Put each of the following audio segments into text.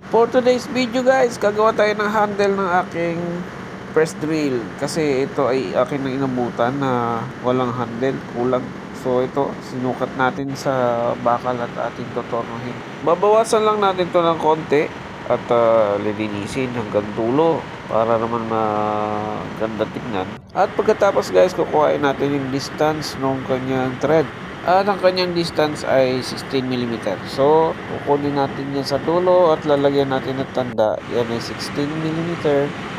For today's video guys, gagawa tayo ng handle ng aking press drill. Kasi ito ay akin na inabutan na walang handle, kulang. So ito, sinukat natin sa bakal at ating totornohin. Babawasan lang natin to ng konti at lilinisin hanggang dulo para naman maganda tignan. At pagkatapos guys, kukuhain natin yung distance ng kanyang thread. At ang kanyang distance ay 16 mm. So, kukunin natin yan sa dulo at lalagyan natin ng tanda. Yan ay 16 mm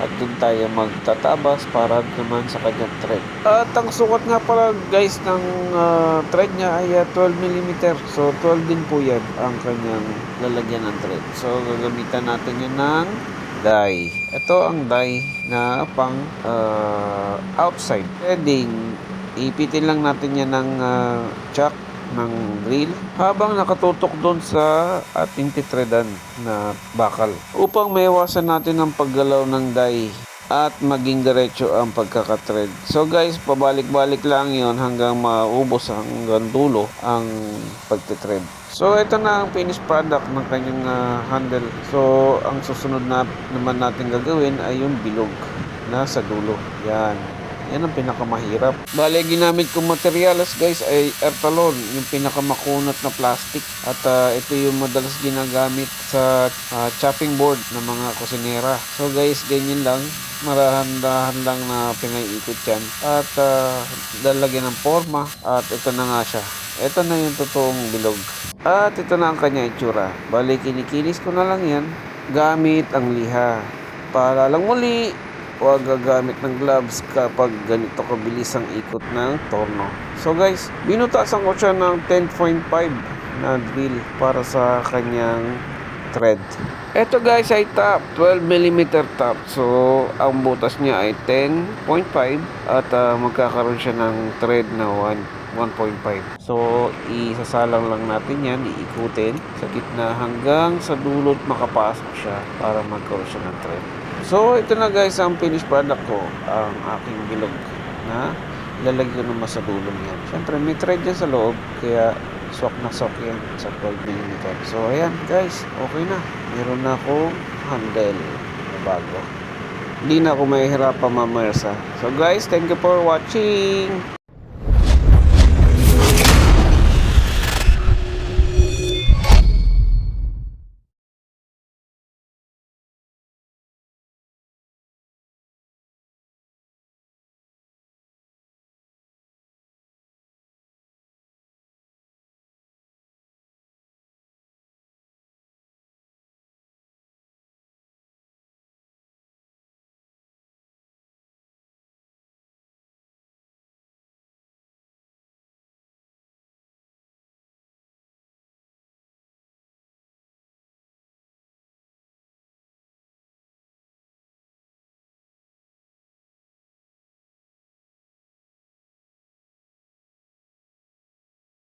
at dun tayo magtatabas para naman sa kanyang thread. At ang sukat nga pala guys ng thread niya ay 12 mm. So, 12 din po yan ang kanyang lalagyan ng thread. So, gagamitan natin yan ng die. Ito ang die na pang outside threading. Ipitin lang natin yan ng chuck ng drill habang nakatutok doon sa ating titreadan na bakal upang maiwasan natin ang paggalaw ng die at maging diretso ang pagkakatread. So guys, pabalik-balik lang yon hanggang maubos hanggang dulo ang pagtitread. So ito na ang finished product ng kanyang handle. So ang susunod na naman natin gagawin ay yung bilog na sa dulo. Yan ang pinakamahirap. Bale, ginamit kong materials guys ay Ertalon, yung pinakamakunat na plastic. At ito yung madalas ginagamit sa chopping board ng mga kusinera. So guys, ganyan lang. Marahan-dahan lang na pinaiikot yan. At lalagyan ng forma. At ito na nga siya. Ito na yung totoong bilog. At ito na ang kanya itsura. Bale, kinikinis ko na lang yan gamit ang liha. Para lang muli, huwag gagamit ng gloves kapag ganito kabilis ang ikot ng torno. So guys, binutasan ko siya ng 10.5 na drill para sa kanyang thread. Ito guys ay top, 12 mm top. So ang butas niya ay 10.5 at magkakaroon siya ng thread na 1.5. So isasalang lang natin yan, iikutin sa gitna hanggang sa dulot makapasok siya para magkaroon siya ng thread. So, ito na guys ang finished product ko. Ang aking bilog na lalagyan ko naman sa dulo niyan. Siyempre, may thread yan sa loob. Kaya, swak na swak yan sa 12 mm. So, ayan guys. Okay na. Meron na akong handle na bago. Hindi na ako mahihirapan mamersa. So, guys, thank you for watching.